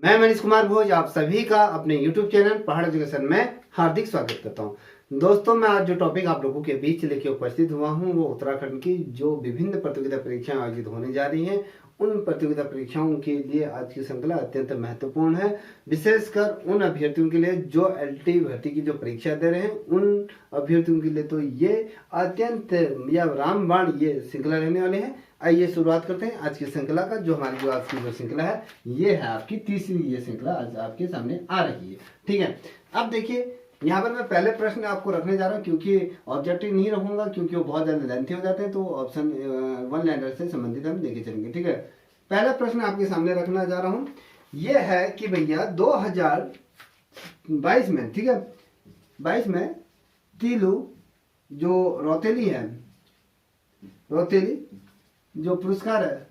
मैं मनीष कुमार भोज आप सभी का अपने YouTube चैनल पहाड़ एजुकेशन में हार्दिक स्वागत करता हूं। दोस्तों, मैं आज जो टॉपिक आप लोगों के बीच लेके उपस्थित हुआ हूं वो उत्तराखंड की जो विभिन्न प्रतियोगिता परीक्षाएं आयोजित होने जा रही हैं उन प्रतियोगिता परीक्षाओं के लिए आज की श्रृंखला अत्यंत महत्वपूर्ण है। विशेषकर उन अभ्यर्थियों के लिए जो LT भर्ती की जो परीक्षा दे रहे हैं उन अभ्यर्थियों के लिए तो ये अत्यंत या रामबाण ये श्रृंखला रहने वाले हैं। आइए शुरुआत करते हैं आज की श्रृंखला का। जो हमारी जो आज की जो श्रृंखला है ये है आपकी तीसरी ये श्रृंखला आज आपके सामने आ रही है। ठीक है, अब देखिए यहाँ पर मैं पहले प्रश्न आपको रखने जा रहा हूँ क्योंकि ऑब्जेक्टिव नहीं रखूंगा क्योंकि वो बहुत ज्यादा लेंथी हो जाते हैं, तो ऑप्शन वन लाइनर से संबंधित हम लेके चलेंगे। ठीक है, पहला प्रश्न आपके सामने रखना जा रहा हूँ ये है कि भैया 2022 में, ठीक है, 22 में तीलू जो रौतेली है, रौतेली जो पुरस्कार है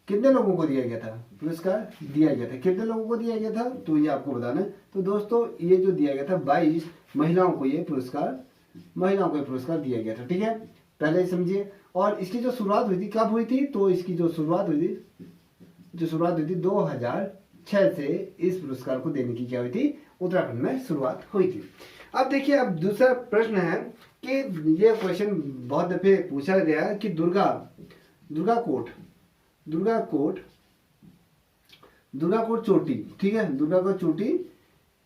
कितने लोगों को दिया गया था? पुरस्कार दिया गया था कितने लोगों को दिया गया था तो ये आपको बताना है। तो दोस्तों ये जो दिया गया था 22 महिलाओं को ये पुरस्कार दिया गया था। ठीक है, पहले समझिए। और इसकी जो शुरुआत हुई थी कब हुई थी? तो इसकी जो शुरुआत हुई थी 2006 से इस पुरस्कार को देने की क्या हुई थी? उत्तराखंड में शुरुआत हुई थी। अब देखिए, अब दूसरा प्रश्न है कि ये क्वेश्चन बहुत दफे पूछा गया है कि दुर्गा कोट चोटी, ठीक है, दुर्गा कोट चोटी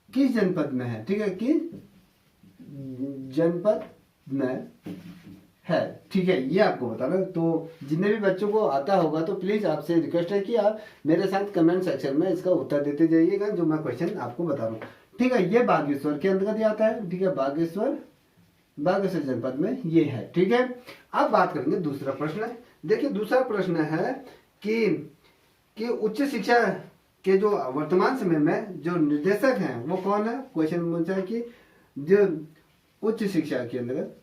किस जनपद में है? ठीक है, किस जनपद में है? ठीक है, ये आपको बताना। तो जितने भी बच्चों को आता होगा तो प्लीज आपसे रिक्वेस्ट है कि आप मेरे साथ कमेंट सेक्शन में इसका उत्तर देते जाइएगा जो मैं क्वेश्चन आपको बता रहा हूँ। ठीक है, ये बागेश्वर के अंतर्गत आता है। ठीक है, बागेश्वर जनपद में ये है। ठीक है, अब बात करेंगे दूसरा प्रश्न। देखिए दूसरा प्रश्न है कि उच्च शिक्षा के जो वर्तमान समय में जो निर्देशक हैं वो कौन है? क्वेश्चन पूछा है कि जो उच्च शिक्षा के अंतर्गत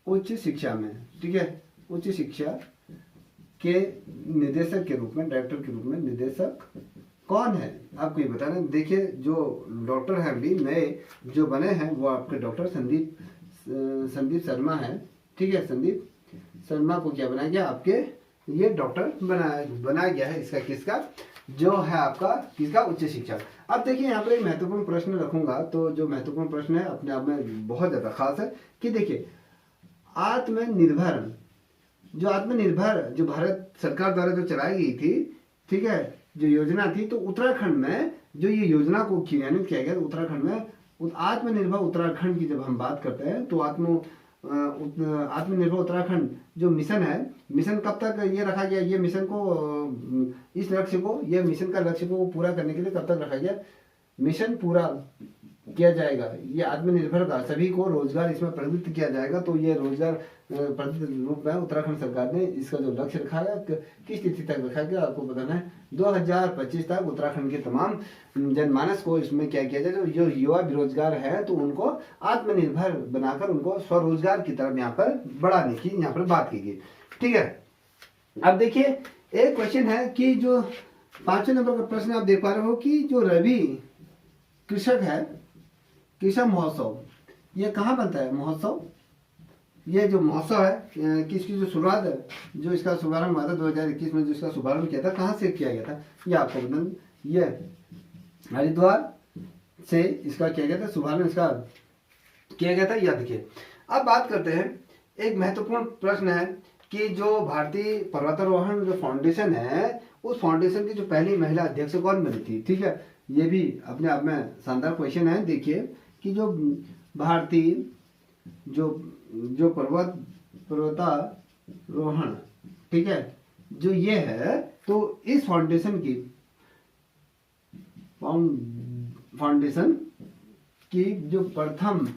उच्च शिक्षा में, ठीक है, उच्च शिक्षा के निदेशक के रूप में, डायरेक्टर के रूप में निर्देशक कौन है? आपको ये बताना। देखिए जो डॉक्टर हैं अभी नए जो बने हैं वो आपके डॉक्टर संदीप शर्मा है। ठीक है, संदीप शर्मा को क्या बनाया गया? आपके ये डॉक्टर बनाया गया है। इसका किसका जो है आपका किसका? उच्च शिक्षा। अब देखिए यहाँ पर एक महत्वपूर्ण प्रश्न रखूंगा। तो जो महत्वपूर्ण प्रश्न है अपने आप में बहुत ज्यादा खास है कि देखिए आत्मनिर्भर जो भारत सरकार द्वारा जो चलाई गई थी, ठीक है, जो योजना थी, तो उत्तराखंड में जो ये योजना को क्रियान्वित किया गया उत्तराखंड में आत्मनिर्भर उत्तराखंड की जब हम बात करते हैं तो आत्मनिर्भर उत्तराखंड जो मिशन है, मिशन कब तक ये रखा गया? ये मिशन को ये मिशन का लक्ष्य को पूरा करने के लिए कब तक रखा गया? मिशन पूरा किया जाएगा, ये आत्मनिर्भर का सभी को रोजगार इसमें प्रवृत्त किया जाएगा। तो ये रोजगार प्रवृत्त रूप में उत्तराखंड सरकार ने इसका जो लक्ष्य रखा है किस तिथि तक रखा गया आपको बताना है। 2025 तक उत्तराखंड के तमाम जनमानस को इसमें क्या किया जाए, जो युवा बेरोजगार है तो उनको आत्मनिर्भर बनाकर उनको स्वरोजगार की तरफ यहाँ पर बढ़ाने की यहाँ पर बात की गई। ठीक है, अब देखिए एक क्वेश्चन है कि जो 5वें नंबर का प्रश्न आप देख पा रहे हो कि जो रवि कृषक महोत्सव ये कहाँ बनता है? महोत्सव, ये जो महोत्सव है किसकी जो शुरुआत है, जो इसका शुभारंभ हुआ था 2021 में, जो इसका शुभारंभ किया था कहाँ से किया गया था ये आपको बताना। ये हरिद्वार से इसका किया गया था, शुभारंभ इसका किया गया था, याद रखिए। अब बात करते हैं, एक महत्वपूर्ण प्रश्न है कि जो भारतीय पर्वतारोहण जो फाउंडेशन है उस फाउंडेशन की जो पहली महिला अध्यक्ष कौन बनी थी? ठीक है, ये भी अपने आप में शानदार क्वेश्चन है। देखिए कि जो भारतीय जो पर्वतारोहण, ठीक है, जो ये है तो इस फाउंडेशन की जो प्रथम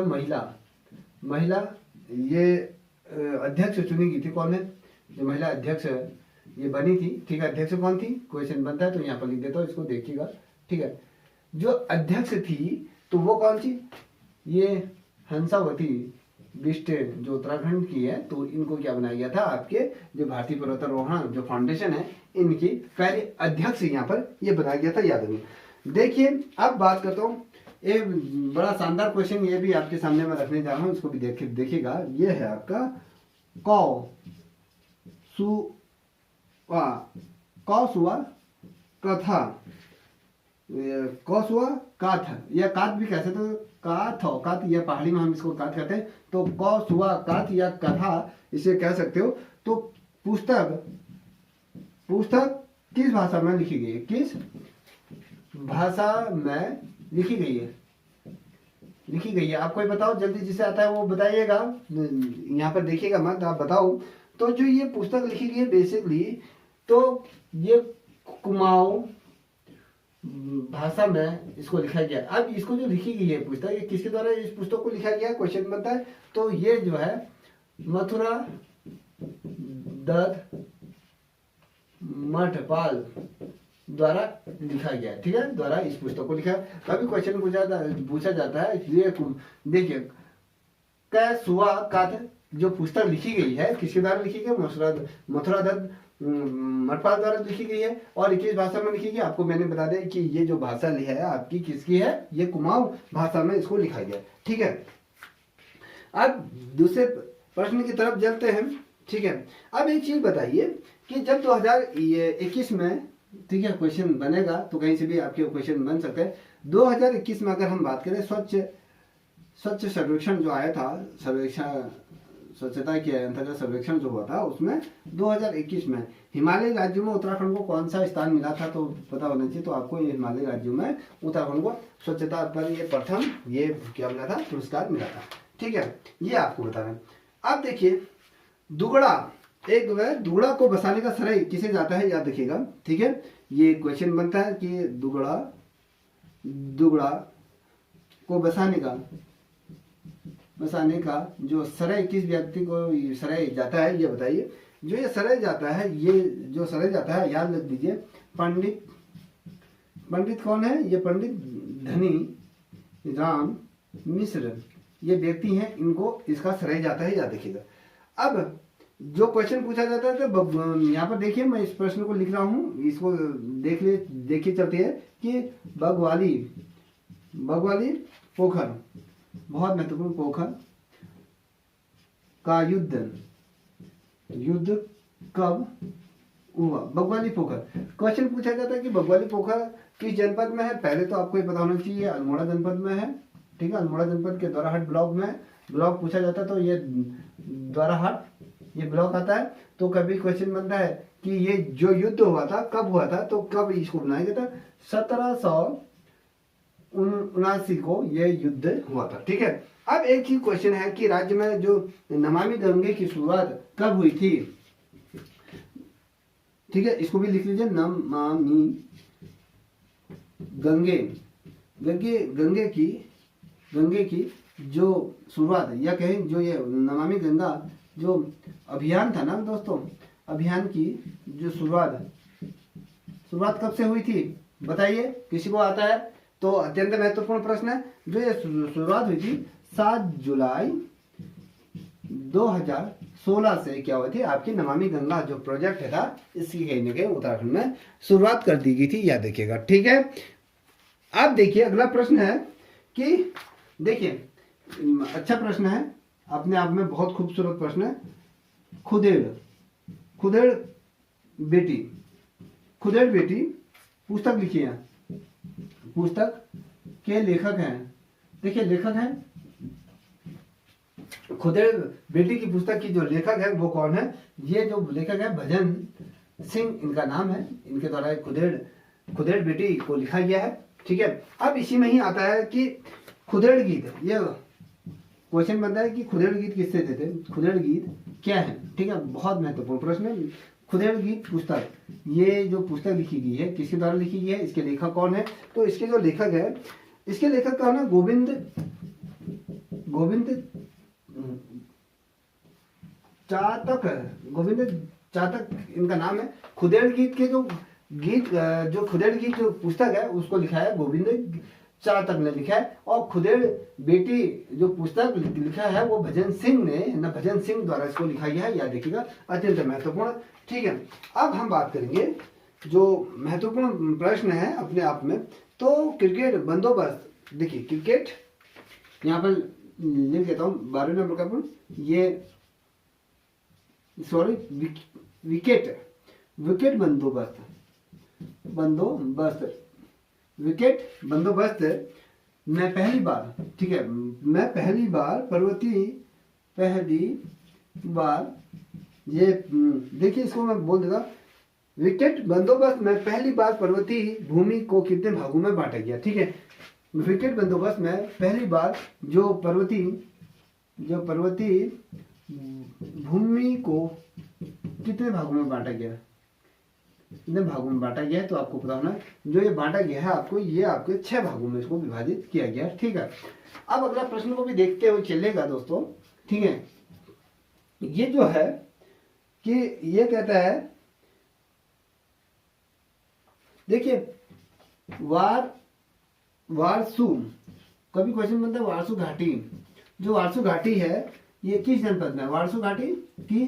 महिला ये अध्यक्ष चुनी गई थी। कौन है? जो महिला अध्यक्ष ये बनी थी। ठीक है, अध्यक्ष कौन थी? क्वेश्चन बनता है तो यहाँ पर लिख देता हूँ, इसको देखिएगा। ठीक है, जो अध्यक्ष थी तो वो कौन सी? ये हंसावती बिष्ट जो उत्तराखंड की है, तो इनको क्या बनाया गया था? आपके जो भारतीय पर्वतारोहण जो फाउंडेशन है इनकी पहले अध्यक्ष यहाँ पर ये बनाया गया था, याद रखिए। देखिए अब बात करता हूँ, एक बड़ा शानदार क्वेश्चन ये भी आपके सामने मैं रखने जा रहा हूँ, इसको भी देखिएगा। ये है आपका कौ सुआ कथा, कौस हुआ काथ, या काथ भी कह सकते हो, काथ हो काथ, या पहाड़ी में हम इसको काथ कहते हैं, तो कौस हुआ काथ या कथा इसे कह सकते हो। तो पुस्तक पुस्तक किस भाषा में लिखी गई है, किस भाषा में लिखी गई है, लिखी गई है, आप कोई बताओ जल्दी, जिसे आता है वो बताइएगा, यहाँ पर देखिएगा मत, आप बताओ। तो जो ये पुस्तक लिखी गई है बेसिकली, तो ये कुमाऊं भाषा में इसको लिखा गया। अब इसको जो लिखी गई है पुस्तक, ये किसके द्वारा इस पुस्तक को लिखा गया, क्वेश्चन बनता है। तो ये जो है मथुरा दत्त मठपाल द्वारा लिखा गया, ठीक है, द्वारा इस पुस्तक को लिखा। कभी क्वेश्चन पूछा जाता है, ये देखिए कैसुआ काथ जो पुस्तक लिखी गई है किसके द्वारा लिखी गई, मथुरा दत्त मठपाल द्वारा लिखी गई है, और किस भाषा में लिखी गई, आपको मैंने बता दिया कि ये जो भाषा है आपकी किसकी है, ये कुमाऊं भाषा में इसको लिखा गया, ठीक है। अब दूसरे प्रश्न की तरफ चलते हैं, ठीक है। अब एक चीज बताइए कि जब 2021 में, ठीक है, क्वेश्चन बनेगा तो कहीं से भी आपके क्वेश्चन बन सकते हैं। 2021 में अगर हम बात करें स्वच्छ सर्वेक्षण जो आया था, स्वच्छता के अंतर्गत सर्वेक्षण जो हुआ था, उसमें 2021 में हिमालयी राज्यों में उत्तराखंड को कौन सा स्थान मिला था, तो पता होना चाहिए। तो आपको ये हिमालयी राज्यों में उत्तराखंड को स्वच्छता पर ये प्रथम ये क्या मिला था, पुरस्कार मिला था, ठीक है, ये आपको बता रहे हैं। अब देखिए दुगड़ा, एक वह दुगड़ा को बसाने का श्रेय किसे जाता है, याद रखिएगा, ठीक है। ये क्वेश्चन बनता है कि दुगड़ा को बसाने का जो श्रेय किस व्यक्ति को श्रेय जाता है, ये बताइए। जो ये श्रेय जाता है, ये जो श्रेय जाता है, याद रख दीजिए, पंडित कौन है, ये पंडित धनी राम मिश्र, ये व्यक्ति हैं, इनको इसका श्रेय जाता है, याद रखिएगा। अब जो क्वेश्चन पूछा जाता है, तो यहाँ पर देखिए मैं इस प्रश्न को लिख रहा हूँ, इसको देखिए चलती है कि बगवाली पोखर, बहुत महत्वपूर्ण पोखर का युद्ध कब हुआ, बगवाली पोखर। क्वेश्चन पूछा जाता है कि बगवाली पोखर किस जनपद में है। पहले तो आपको ये पता होना चाहिए अल्मोड़ा जनपद में है, ठीक है, अल्मोड़ा जनपद के द्वाराहाट ब्लॉक में ब्लॉक पूछा जाता है, तो ये द्वाराहाट ये ब्लॉक आता है। तो कभी क्वेश्चन बनता है कि ये जो युद्ध हुआ था कब हुआ था, तो कब इसको बनाया गया था, 1779 को ये युद्ध हुआ था, ठीक है। अब एक ही क्वेश्चन है कि राज्य में जो नमामि गंगे की शुरुआत कब हुई थी, ठीक है, इसको भी लिख लीजिए, नमामि गंगे की जो शुरुआत है, या कहें जो ये नमामि गंगा जो अभियान था ना दोस्तों, अभियान की जो शुरुआत कब से हुई थी, बताइए, किसी को आता है तो अत्यंत महत्वपूर्ण प्रश्न है। जो ये शुरुआत हुई थी 7 जुलाई 2016 से क्या हुई थी, आपकी नमामि गंगा जो प्रोजेक्ट था, इसकी कहीं ना कहीं उत्तराखंड में शुरुआत कर दी गई थी, याद रखिएगा, ठीक है। अब देखिए अगला प्रश्न है कि देखिए अच्छा प्रश्न है, अपने आप में बहुत खूबसूरत प्रश्न है। खुदेड़ बेटी पुस्तक लिखी है, पुस्तक के लेखक हैं, देखिए लेखक हैं, खुदेड़ बेटी की पुस्तक की जो लेखक है वो कौन है, ये जो लेखक है भजन सिंह इनका नाम है, इनके द्वारा खुदेड़ बेटी को लिखा गया है, ठीक है। अब इसी में ही आता है कि खुदेड़ गीत, ये क्वेश्चन बनता है कि खुदेड़ गीत किससे देते हैं, खुदेड़ गीत क्या है, ठीक है, बहुत महत्वपूर्ण प्रश्न है। खुदेड़ गीत पुस्तक, ये जो पुस्तक लिखी गई है किसके द्वारा लिखी गई है, इसके लेखक कौन है, तो इसके जो लेखक है, इसके लेखक का नाम गोविंद चातक इनका नाम है। खुदेड़ गीत के जो खुदेड़ गीत जो पुस्तक है उसको लिखा है गोविंद चातक ने लिखा है, और खुदेड़ बेटी जो पुस्तक लिखा है वो भजन सिंह द्वारा इसको लिखा गया है, याद रखिएगा, अत्यंत महत्वपूर्ण, ठीक है। अब हम बात करेंगे जो महत्वपूर्ण प्रश्न है अपने आप में, तो क्रिकेट बंदोबस्त, देखिए क्रिकेट यहाँ पर लिख देता हूँ 12वें नंबर का प्रश्न, ये सॉरी विकेट बंदोबस्त, बंदोबस्त, विकेट बंदोबस्त मैं पहली बार, ठीक है, मैं पहली बार पहली बार, ये देखिए इसको मैं बोल देता, विकेट बंदोबस्त में पहली बार पर्वतीय भूमि को कितने भागों में बांटा गया, ठीक है। विकेट बंदोबस्त में पहली बार जो पर्वतीय भूमि को कितने भागों में बांटा गया, कितने भागों में बांटा गया है, तो आपको पता होना जो ये बांटा गया है आपको, ये आपके 6 भागों में इसको विभाजित किया गया है, ठीक है। अब अगला प्रश्न को भी देखते हुए चलेगा दोस्तों, ठीक है। ये जो है कि ये कहता है, देखिए वारसू, कभी क्वेश्चन बनता है वारसू घाटी, जो वारसू घाटी है ये किस जनपद में, वारसू घाटी की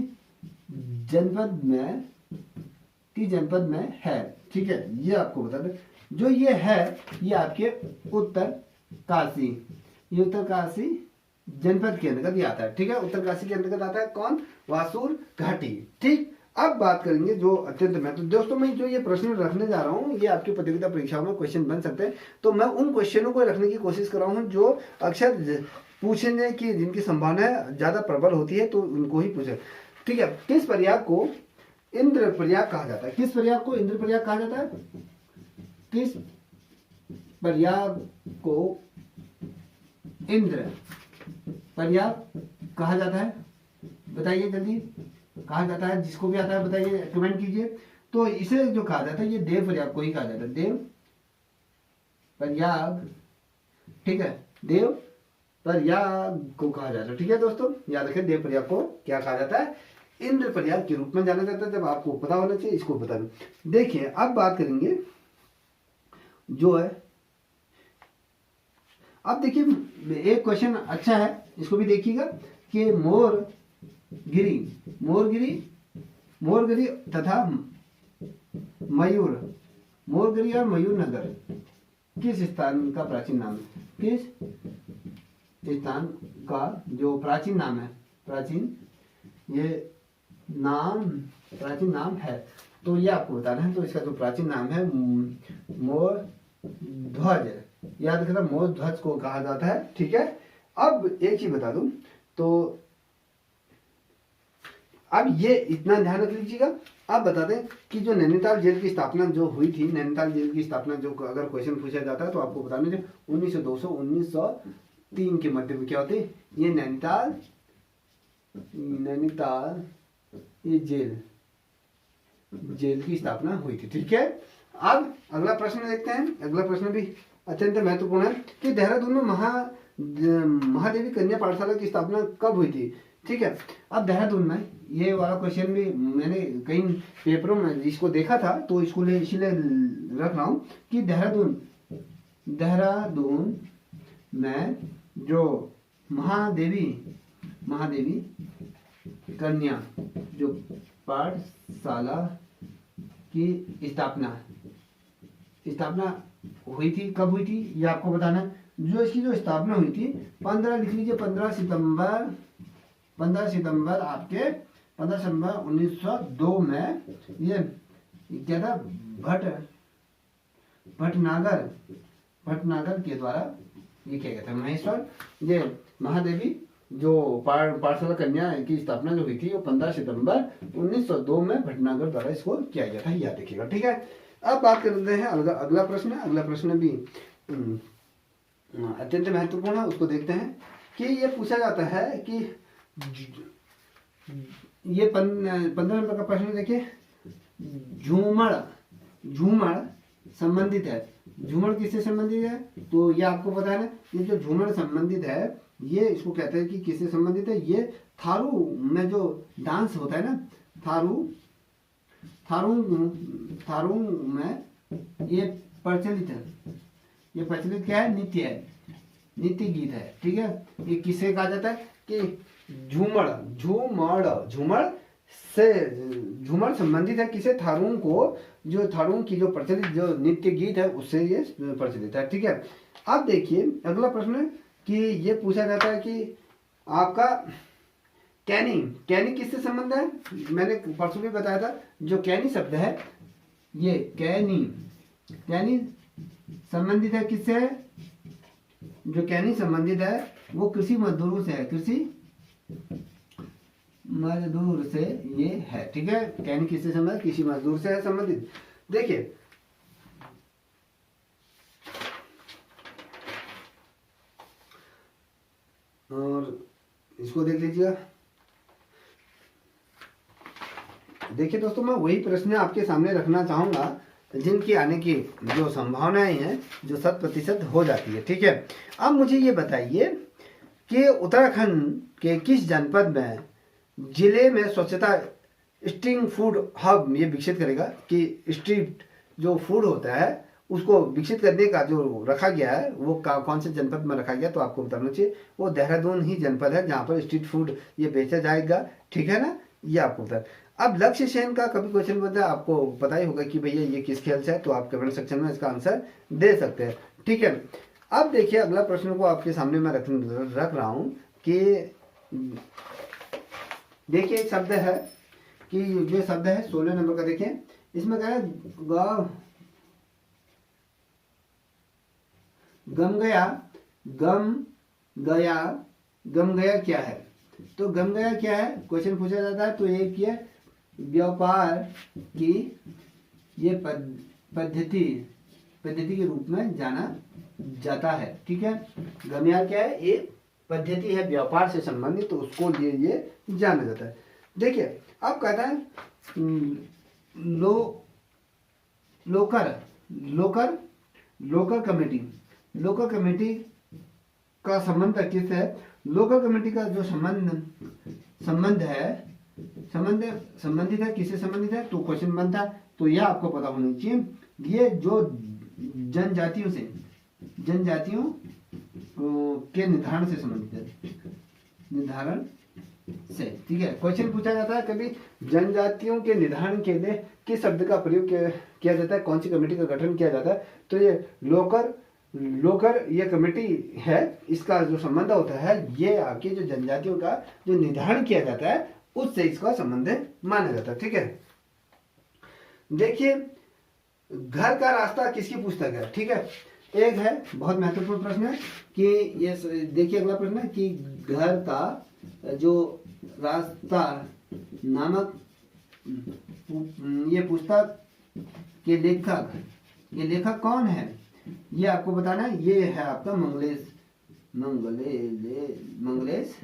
जनपद में है, ठीक है। ये आपको बता दें, जो ये है ये आपके उत्तरकाशी, ये उत्तरकाशी जनपद के अंतर्गत ये आता है, ठीक है। उत्तरकाशी के अंतर्गत आता है कौन, वासुर घाटी, ठीक। अब बात करेंगे जो अत्यंत महत्व, दोस्तों मैं जो ये प्रश्न रखने जा रहा हूँ ये आपकी प्रतियोगिता परीक्षाओं में क्वेश्चन बन सकते हैं, तो मैं उन क्वेश्चनों को रखने की कोशिश कर रहा हूँ जो अक्सर पूछने की जिनकी संभावना ज्यादा प्रबल होती है, तो उनको ही पूछे, ठीक है। किस प्रयाग को इंद्र प्रयाग कहा जाता है, किस प्रयाग को इंद्र प्रयाग कहा जाता है, किस प्रयाग को इंद्र प्रयाग कहा जाता है, बताइए जल्दी, कहा जाता है, जिसको भी आता है बताइए, कमेंट कीजिए। तो इसे जो कहा जाता है ये देव प्रयाग को ही कहा जाता है, देव प्रयाग, ठीक है, देव प्रयाग को कहा जाता है, ठीक है दोस्तों, याद रखें देव प्रयाग को क्या कहा जाता है, इंद्र प्रयाग के रूप में जाना जाता है। जब आपको पता होना चाहिए, इसको बता दूं। देखिए अब बात करेंगे जो है, अब देखिए एक क्वेश्चन अच्छा है, इसको भी देखिएगा कि मोरगिरी तथा मोरगिरी और मयूर नगर किस स्थान का प्राचीन नाम है, किस स्थान का जो प्राचीन नाम है, प्राचीन नाम है, तो ये आपको बताना है। तो इसका जो प्राचीन नाम है मोर ध्वज, याद रखना मोर ध्वज को कहा जाता है, ठीक है। अब एक चीज बता दूं, तो अब ये इतना ध्यान रख लीजिएगा। अब बता दें कि जो नैनीताल जेल की स्थापना जो हुई थी, नैनीताल जेल की स्थापना जो अगर क्वेश्चन पूछा जाता है तो आपको बताना जो 1902 से 1903 के मध्य में क्या होती है, ये नैनीताल ये जेल की स्थापना हुई थी, ठीक है। अब अगला प्रश्न देखते हैं, अगला प्रश्न भी अत्यंत महत्वपूर्ण है कि देहरादून में महादेवी कन्या पाठशाला की स्थापना कब हुई थी, ठीक है। अब देहरादून में ये वाला क्वेश्चन भी मैंने कई पेपरों में इसको देखा था, तो इसको इसीलिए रख रहा हूँ कि देहरादून में जो महादेवी कन्या जो पाठशाला की स्थापना हुई थी, कब हुई थी ये आपको बताना है। जो इसकी जो स्थापना हुई थी 15 लिख लीजिए, 15 सितंबर आपके 15 सितंबर 1902 में ये क्या था, भटनागर के द्वारा ये किया गया था। महेश्वर ये महादेवी जो पाठशाला कन्या की स्थापना जो हुई थी वो 15 सितंबर 1902 में भटनागर द्वारा इसको किया गया था, याद रखिएगा, ठीक है। अब बात करते हैं अगला प्रश्न भी अत्यंत महत्वपूर्ण है, उसको देखते हैं कि ये पूछा जाता है कि ये 15 नंबर का प्रश्न देखिए, झूमर संबंधित है, झूमर किससे संबंधित है, तो ये आपको पता है ना, ये जो झूमर संबंधित है ये इसको कहते हैं कि किससे संबंधित है, ये थारू में जो डांस होता है ना, थारू में ये प्रचलित है, ये प्रचलित क्या है, नित्य गीत है, ठीक है। ये किसे कहा जाता है कि झूमर संबंधित है किसे, थारू को, जो थारू की जो प्रचलित जो नित्य गीत है उससे ये प्रचलित है, ठीक है। अब देखिए अगला प्रश्न कि ये पूछा जाता है कि आपका कैनी किससे संबंध है, मैंने परसों भी बताया था, जो कैनी शब्द है ये कैनी, कैनी संबंधित है किससे है? जो कैनी संबंधित है वो कृषि मजदूरों से है, कृषि मजदूर से ये है। ठीक है, कैनी किससे संबंधित? कृषि मजदूर से है संबंधित। देखिए और इसको देख लीजिएगा। देखिए दोस्तों, मैं वही प्रश्न आपके सामने रखना चाहूंगा जिनकी आने की जो संभावनाएं हैं जो 100% हो जाती है। ठीक है, अब मुझे ये बताइए कि उत्तराखंड के किस जनपद में जिले में स्वच्छता स्ट्रीट फूड हब ये विकसित करेगा कि स्ट्रीट जो फूड होता है उसको विकसित करने का जो रखा गया है वो कौन से जनपद में रखा गया? तो आपको बताना चाहिए वो देहरादून ही जनपद है जहाँ पर स्ट्रीट फूड ये बेचा जाएगा। ठीक है ना, ये आपको बता। अब लक्ष्य सेन का कभी क्वेश्चन बनता है, आपको पता ही होगा कि भैया ये किस खेल से है, तो आप कमेंट सेक्शन में इसका आंसर दे सकते हैं। ठीक है, अब देखिए अगला प्रश्न को आपके सामने मैं रख रहा हूँ कि देखिए एक शब्द है कि जो शब्द है 16 नंबर का, देखिए इसमें क्या है? गम गया, गम गया, गम गया क्या है? तो गम गया क्या है क्वेश्चन पूछा जाता है। तो एक ये व्यापार की ये पद्धति के रूप में जाना जाता है। ठीक है, गमयार क्या है? ये पद्धति है व्यापार से संबंधित, तो उसको ये जाना जाता है। देखिए अब कहता है लोकल कमेटी का संबंध किससे है? लोकल कमेटी का जो संबंधित है किससे संबंधित है? तो क्वेश्चन बनता है, तो यह आपको पता होना चाहिए। ये जो जनजातियों के निर्धारण से संबंधित है, निर्धारण से। ठीक है, क्वेश्चन पूछा जाता है कभी जनजातियों के निर्धारण के लिए किस शब्द का प्रयोग किया जाता है, कौन सी कमेटी का गठन किया जाता है? तो ये लोकर ये कमेटी है, इसका जो संबंध होता है ये आपकी जो जनजातियों का जो निर्धारण किया जाता है उससे इसका संबंध माना जाता है। ठीक है, देखिए घर का रास्ता किसकी पुस्तक है? ठीक है, एक है बहुत महत्वपूर्ण प्रश्न है कि ये देखिए अगला प्रश्न है कि घर का जो रास्ता नामक ये पुस्तक के लेखक कौन है? ये आपको बताना है। ये है आपका मंगलेश ये मंगलेश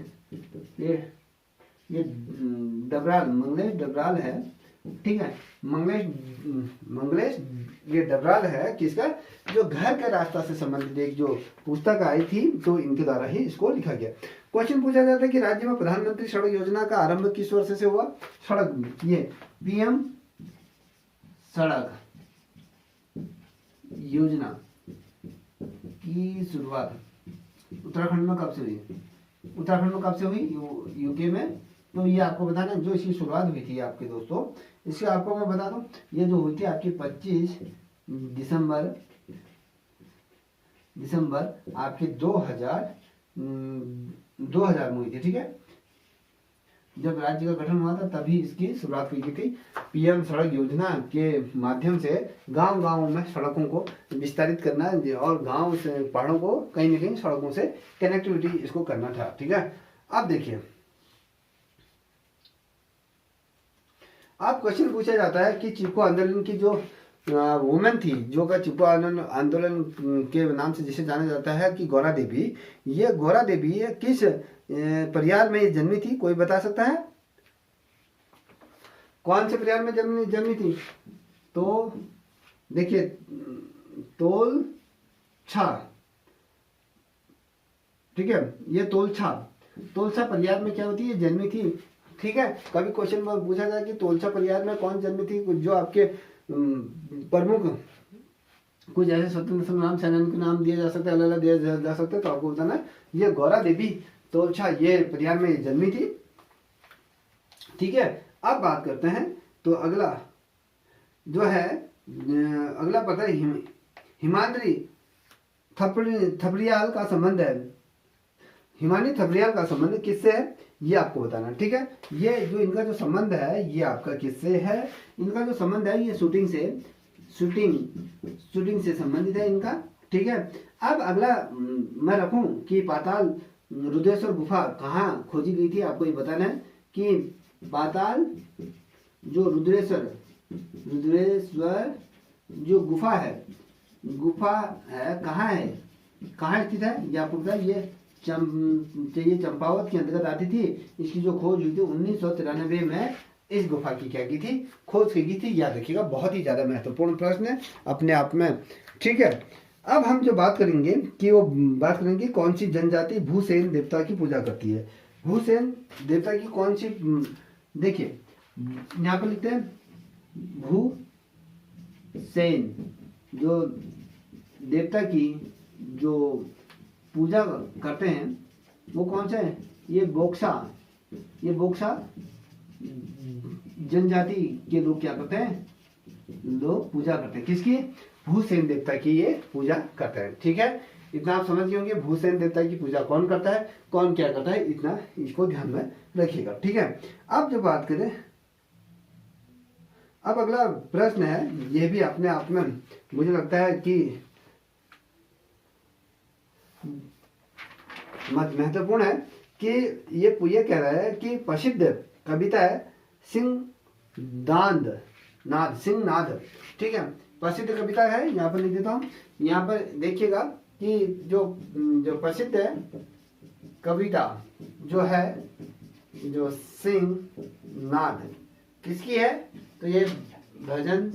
डबराल है। ठीक है, मंगलेश ये डबराल है किसका? जो घर के रास्ता से संबंधित एक जो पुस्तक आई थी तो इनके द्वारा ही इसको लिखा गया। क्वेश्चन पूछा जाता है कि राज्य में प्रधानमंत्री सड़क योजना का आरंभ किस वर्ष से हुआ? सड़क ये पीएम सड़क योजना की शुरुआत उत्तराखंड में कब से हुई? उत्तराखंड में कब से हुई? यूके में। तो ये आपको बताना जो इसकी शुरुआत हुई थी आपके दोस्तों, इसके आपको मैं बता दूं ये जो हुई थी आपकी 25 दिसंबर आपके 2000 में हुई थी। ठीक है, जब राज्य का गठन हुआ था तभी इसकी शुरुआत हुई थी। पीएम सड़क योजना के माध्यम से गांव-गांव में सड़कों को विस्तारित करना और गांव से पहाड़ों को कहीं न कहीं सड़कों से कनेक्टिविटी इसको करना था। ठीक है, अब देखिए अब क्वेश्चन पूछा जाता है कि चिपको आंदोलन की जो वुमेन थी जो का चिपको आंदोलन के नाम से जिसे जाना जाता है कि गौरा देवी, ये गौरा देवी किस परिवार में जन्मी थी? कोई बता सकता है कौन से परिवार में जन्मी थी? तो देखिए तोलछा। ठीक है, ये तोलछा परिवार में क्या होती है? जन्मी थी। ठीक है, कभी क्वेश्चन में पूछा जाए कि तोलछा परिवार में कौन जन्मी थी? जो आपके प्रमुख कुछ ऐसे स्वतंत्र संग्राम सेनानी के नाम दिया जा सकता है, अलग अलग दिया जा सकता है, तो आपको बताना है ये गौरा देवी तोलछा ये परिवार में जन्मी थी। ठीक है, अब बात करते हैं तो अगला जो है अगला पता है हिमाद्री थपड़ियाल का संबंध है। हिमानी थपड़ियाल का संबंध किससे है ये आपको बताना। ठीक है, ये जो इनका जो संबंध है ये आपका किससे है? इनका जो संबंध है ये शूटिंग से शूटिंग शूटिंग से संबंधित है इनका। ठीक है, अब अगला मैं रखूं कि पाताल रुद्रेश्वर गुफा कहाँ खोजी गई थी, आपको ये बताना है कि पाताल जो रुद्रेश्वर जो गुफा है कहाँ है, कहाँ स्थित है, ये आपको पता है। ये चंपावत के अंतर्गत आती थी। इसकी जो खोज हुई थी 1993 में इस गुफा की क्या की थी, खोज की थी। याद रखिएगा, बहुत ही ज्यादा महत्वपूर्ण प्रश्न है अपने आप में। ठीक है, अब हम जो बात करेंगे कि वो बात करेंगे कौन सी जनजाति भूसेन देवता की पूजा करती है। भूसेन देवता की कौन सी, देखिए यहाँ पर लिखते हैं भूसेन जो देवता की जो पूजा करते हैं वो कौन से हैं, ये बोक्सा जनजाति के लोग क्या करते हैं, लोग पूजा करते हैं। किसकी, भूसेन देवता की ये पूजा करते हैं। ठीक है, इतना आप समझ गए होंगे भूसेन देवता की पूजा कौन करता है, कौन क्या करता है, इतना इसको ध्यान में रखिएगा। ठीक है, अब जो बात करें, अब अगला प्रश्न है, ये भी अपने आप में मुझे लगता है कि महत्वपूर्ण है कि ये कह रहा है कि प्रसिद्ध कविता है सिंहनाद। ठीक है, प्रसिद्ध कविता है, यहाँ पर लिख देता हूँ। यहाँ पर देखिएगा कि जो प्रसिद्ध है कविता जो है, जो सिंहनाद किसकी है, तो ये भजन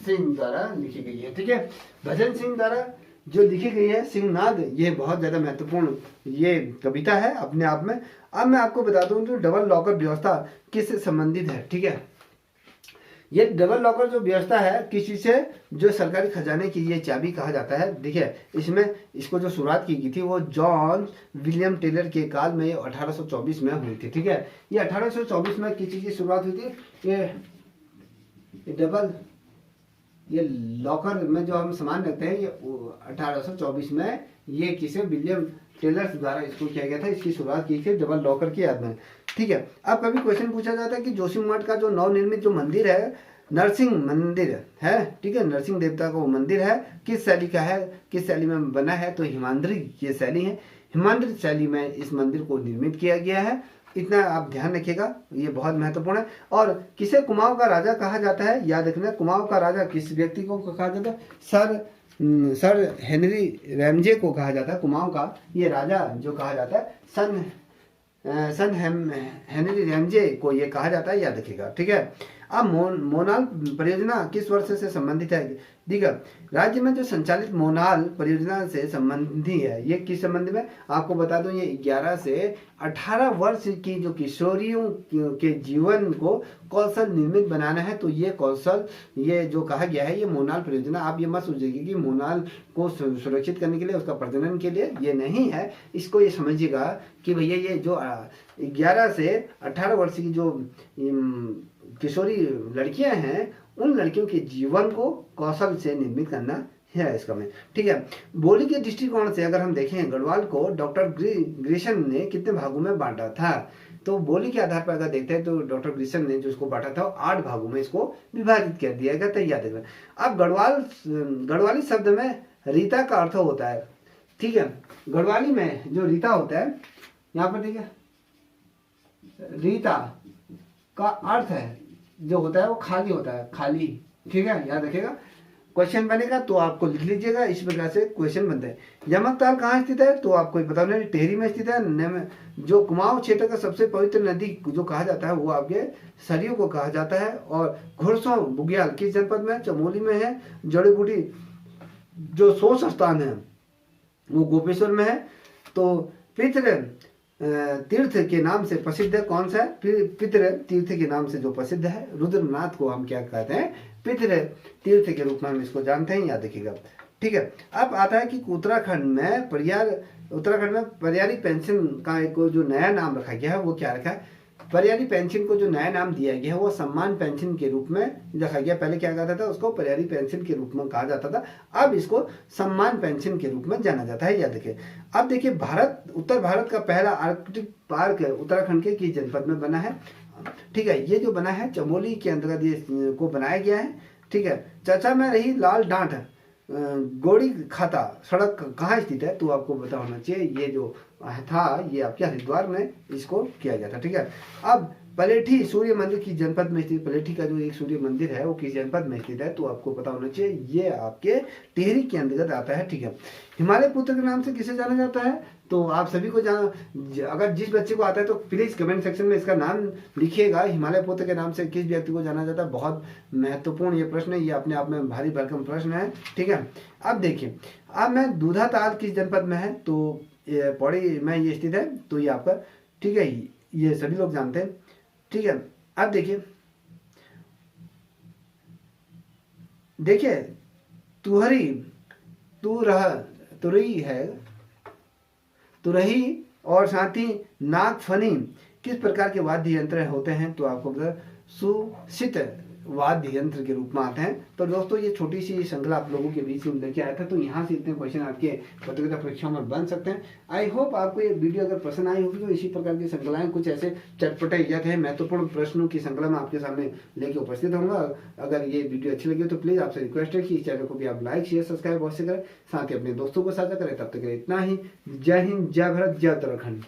सिंह द्वारा लिखी गई है। ठीक है, भजन सिंह द्वारा जो लिखी गई है सिंहनाद, ये बहुत ज्यादा महत्वपूर्ण ये कविता है अपने आप में। अब मैं आपको बता दूं जो डबल लॉकर व्यवस्था किससे संबंधित है। ठीक है, ये डबल लॉकर जो व्यवस्था है किसी से, जो सरकारी खजाने की ये चाबी कहा जाता है। देखिए इसमें इसको जो शुरुआत की गई थी वो जॉन विलियम टेलर के काल में 1824 में हुई थी। ठीक है, ये 1824 में किस चीज की शुरुआत हुई थी, ये लॉकर में जो हम सामान रखते हैं, ये 1824 में ये किसे विलियम टेलर द्वारा इसको किया गया था, इसकी शुरुआत की थी डबल लॉकर की याद में। ठीक है, अब कभी क्वेश्चन पूछा जाता है कि जोशीमठ का जो नवनिर्मित जो मंदिर है, नरसिंह मंदिर है। ठीक है, नरसिंह देवता का वो मंदिर है, किस शैली का है, किस शैली में बना है, तो हिमांद्री ये शैली है। हिमांद्री शैली में इस मंदिर को निर्मित किया गया है, इतना आप ध्यान रखिएगा, ये बहुत महत्वपूर्ण है। और किसे कुमाऊं का राजा कहा जाता है, याद रखना, कुमाऊं का राजा किस व्यक्ति को कहा जाता है, सर हेनरी रैमजे को कहा जाता है। कुमाऊं का ये राजा जो कहा जाता है सन हेनरी रैमजे को ये कहा जाता है, याद रखिएगा। ठीक है, अब मोनाल परियोजना किस वर्ष से संबंधित है, ठीक है, राज्य में जो संचालित मोनाल परियोजना से संबंधी है, ये किस संबंध में आपको बता दूं, ये 11 से 18 वर्ष की जो किशोरियों के जीवन को कौशल निर्मित बनाना है, तो ये कौशल ये जो कहा गया है ये मोनाल परियोजना। आप ये मत सोचिए कि मोनाल को सुरक्षित करने के लिए, उसका प्रजनन के लिए, ये नहीं है। इसको ये समझिएगा कि भैया ये जो 11 से 18 वर्ष की जो किशोरी लड़कियां हैं, उन लड़कियों के जीवन को कौशल से निर्मित करना है इसका में। ठीक है, बोली के दृष्टिकोण से अगर हम देखें, गढ़वाल को डॉक्टर ग्रिशन ने कितने भागों में बांटा था, तो बोली के आधार पर अगर देखते हैं तो डॉक्टर ग्रिशन ने जो इसको बांटा था 8 भागों में इसको विभाजित कर दिया गया था, याद रखना। अब गढ़वाली शब्द में रीता का अर्थ होता है। ठीक है, गढ़वाली में जो रीता होता है, यहाँ पर ठीक है, रीता का अर्थ है जो होता है वो खाली होता है, खाली। ठीक है, याद रखिएगा, क्वेश्चन बनेगा तो आपको लिख लीजिएगा, इस प्रकार से क्वेश्चन बनते हैं। यमकताल कहाँ स्थित है, तो आपको बता दें टेहरी में स्थित है। जो कुमाऊं क्षेत्र का सबसे पवित्र नदी जो कहा जाता है वो आपके सरयू को कहा जाता है। और घुड़सों बुग्याल किस जनपद में, चमोली में है। जड़ी बूटी जो शोष स्थान है वो गोपेश्वर में है। तो पितृ तीर्थ के नाम से प्रसिद्ध है, कौन सा है, पितृ तीर्थ के नाम से जो प्रसिद्ध है, रुद्रनाथ को हम क्या कहते हैं, पितृ तीर्थ के रूप में हम इसको जानते हैं, याद रखिएगा। ठीक है, अब आता है कि उत्तराखंड में परियारी पेंशन का एक जो नया नाम रखा गया है वो क्या रखा है, परियारी पेंशन को जो नया नाम दिया गया है वो सम्मान पेंशन के रूप में रखा गया। पहले क्या कहता था, उसको परियारी पेंशन के रूप में कहा जाता था, अब इसको सम्मान पेंशन के रूप में जाना जाता है, याद रखिए। अब देखिए, उत्तर भारत का पहला आर्कटिक पार्क उत्तराखंड के किस जनपद में बना है। ठीक है, ये जो बना है चमोली के अंतर्गत ये को बनाया गया है। ठीक है। चाचा में रही लाल डांट, गोड़ी खाता, सड़क कहाँ स्थित है, तो आपको पता होना चाहिए ये जो था ये आपके हरिद्वार में इसको किया गया था, ठीक है। अब पलेठी सूर्य मंदिर किस जनपद में स्थित, पलेठी का जो एक सूर्य मंदिर है वो किस जनपद में स्थित है, तो आपको पता होना चाहिए ये आपके टिहरी के अंतर्गत आता है, ठीक है। हिमालय पुत्र के नाम से किसे जाना जाता है, तो आप सभी को अगर जिस बच्चे को आता है तो प्लीज कमेंट सेक्शन में इसका नाम लिखिएगा। हिमालय पुत्र के नाम से किस व्यक्ति को जाना जाता है, बहुत महत्वपूर्ण ये प्रश्न है, ये अपने आप में भारी भरकम प्रश्न है, ठीक है। अब देखिए, अब मैं दूधा ताल किस जनपद में है, तो पौड़ी में ये स्थित है, तो ये आपका, ठीक है, ये सभी लोग जानते हैं, ठीक है। अब देखिए तुहरी, तुरही है, तुरही और साथ ही नागफनी किस प्रकार के वाद्य यंत्र होते हैं, तो आपको पता सुशित वाद्य यंत्र के रूप में आते हैं। तो दोस्तों ये छोटी सी श्रृंखला आप लोगों के बीच में लेके आया था, तो यहाँ से इतने क्वेश्चन आपके प्रतियोगिता परीक्षाओं में बन सकते हैं। आई होप आपको ये वीडियो अगर पसंद आई होगी तो इसी प्रकार की श्रृंखलाएं कुछ ऐसे चटपटे या थे महत्वपूर्ण प्रश्नों की श्रृंखला में आपके सामने लेके उपस्थित होंगे। अगर ये वीडियो अच्छी लगी तो प्लीज आपसे रिक्वेस्ट है कि इस चैनल को भी आप लाइक शेयर सब्सक्राइब अवश्य करें, साथ ही अपने दोस्तों को साझा करें। तब तक इतना ही, जय हिंद, जय भारत, जय उत्तराखंड।